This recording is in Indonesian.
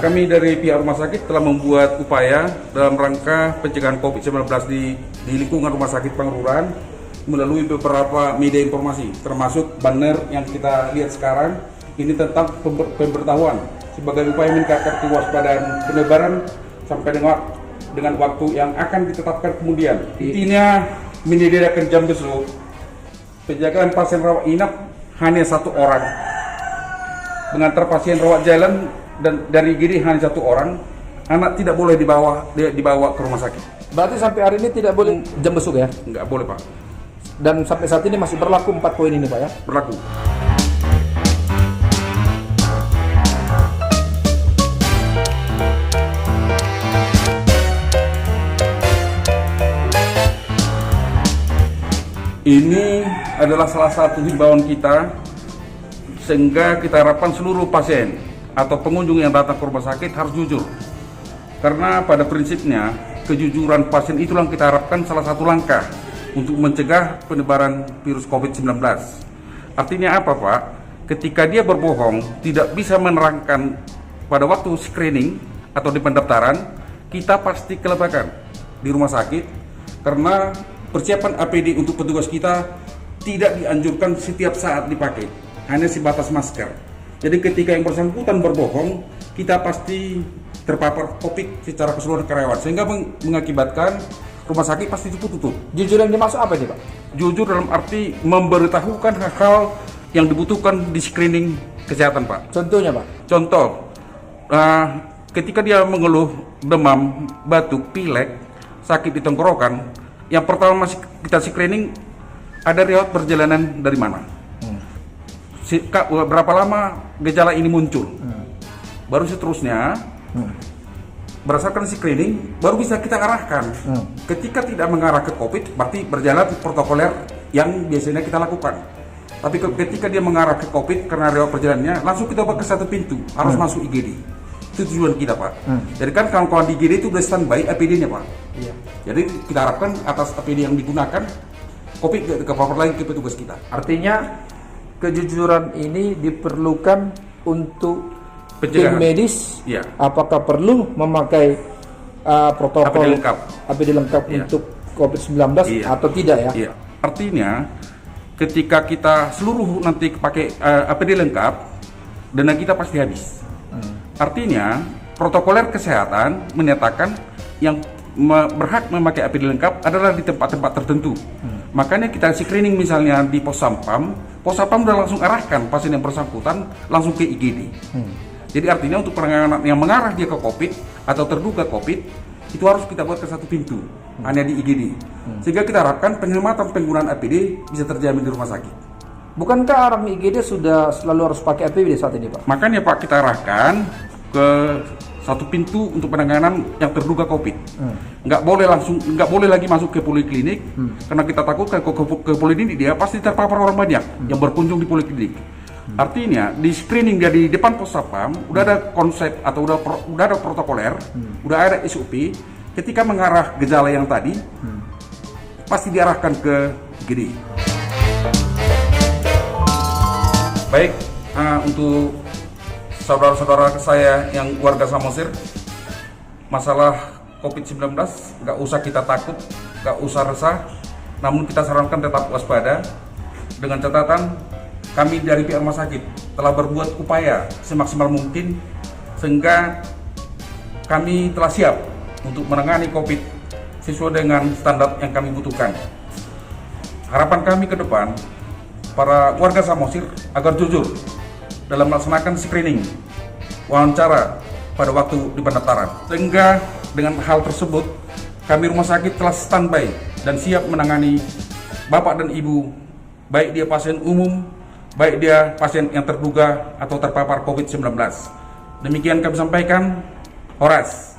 Kami dari pihak rumah sakit telah membuat upaya dalam rangka pencegahan COVID-19 di lingkungan Rumah Sakit Pangururan melalui beberapa media informasi, termasuk banner yang kita lihat sekarang. Ini tentang pemberitahuan sebagai upaya meningkatkan kewaspadaan penyebaran sampai dengan waktu yang akan ditetapkan kemudian. Intinya menyediakan jam besok, penjagaan pasien rawat inap hanya 1 orang, mengantar pasien rawat jalan dan dari IGD hanya 1 orang, anak tidak boleh dibawa ke rumah sakit. Berarti sampai hari ini tidak boleh jam besuk ya? Nggak boleh, Pak. Dan sampai saat ini masih berlaku 4 poin ini, Pak ya? Berlaku. Ini adalah salah satu himbauan kita, sehingga kita harapkan seluruh pasien atau pengunjung yang datang ke rumah sakit harus jujur. Karena pada prinsipnya, kejujuran pasien itulah yang kita harapkan salah satu langkah untuk mencegah penyebaran virus COVID-19. Artinya apa, Pak? Ketika dia berbohong, tidak bisa menerangkan pada waktu screening atau di pendaftaran, kita pasti kelebakan di rumah sakit, karena persiapan APD untuk petugas kita tidak dianjurkan setiap saat dipakai, hanya sebatas masker. Jadi ketika yang bersangkutan berbohong, kita pasti terpapar COVID secara keseluruhan karyawan, sehingga mengakibatkan rumah sakit pasti tutup. Jujur yang dimaksud apa ini, Pak? Jujur dalam arti memberitahukan hal-hal yang dibutuhkan di screening kesehatan, Pak. Contohnya, Pak? Contoh, ketika dia mengeluh demam, batuk, pilek, sakit di tenggorokan, yang pertama masih kita screening, ada riwayat perjalanan dari mana, berapa lama gejala ini muncul, baru seterusnya berdasarkan screening baru bisa kita arahkan. Ketika tidak mengarah ke COVID, berarti berjalan protokoler yang biasanya kita lakukan. Tapi ketika dia mengarah ke COVID karena riwayat perjalanannya, langsung kita buat ke satu pintu, harus masuk IGD. Itu tujuan kita, Pak. Jadi kan kawan-kawan di IGD itu udah standby APD-nya, Pak. Iya. Jadi kita harapkan atas APD yang digunakan, COVID tidak terpapar lagi ke petugas kita. Artinya kejujuran ini diperlukan untuk tim medis. Iya. Apakah perlu memakai protokol APD lengkap iya, untuk COVID-19 iya, atau tidak ya? Iya. Artinya ketika kita seluruh nanti pakai APD lengkap, dana kita pasti habis. Artinya protokoler kesehatan menyatakan yang berhak memakai APD lengkap adalah di tempat-tempat tertentu. Makanya kita screening misalnya di pos Sampam udah langsung arahkan pasien yang bersangkutan langsung ke IGD. Jadi artinya untuk penanganan yang mengarah dia ke COVID atau terduga COVID, itu harus kita buat ke satu pintu, hanya di IGD. Sehingga kita harapkan penghematan penggunaan APD bisa terjamin di rumah sakit. Bukankah orang IGD sudah selalu harus pakai APD saat ini, Pak? Makanya, Pak, kita arahkan ke satu pintu untuk penanganan yang terduga COVID. Nggak boleh lagi masuk ke poliklinik, karena kita takutkan ke poliklinik dia pasti terpapar orang banyak yang berkunjung di poliklinik. Artinya di screening dia di depan pos Sapam udah ada konsep atau udah ada protokoler, udah ada SOP. Ketika mengarah gejala yang tadi, pasti diarahkan ke IGD. Baik, untuk saudara-saudara saya yang warga Samosir, masalah COVID-19 nggak usah kita takut, nggak usah resah, namun kita sarankan tetap waspada. Dengan catatan, kami dari pihak rumah sakit telah berbuat upaya semaksimal mungkin, sehingga kami telah siap untuk menangani COVID sesuai dengan standar yang kami butuhkan. Harapan kami ke depan, para warga Samosir agar jujur dalam melaksanakan screening, wawancara pada waktu di pendaftaran. Sehingga dengan hal tersebut, kami rumah sakit telah standby dan siap menangani bapak dan ibu, baik dia pasien umum, baik dia pasien yang terduga atau terpapar COVID-19. Demikian kami sampaikan. Horas.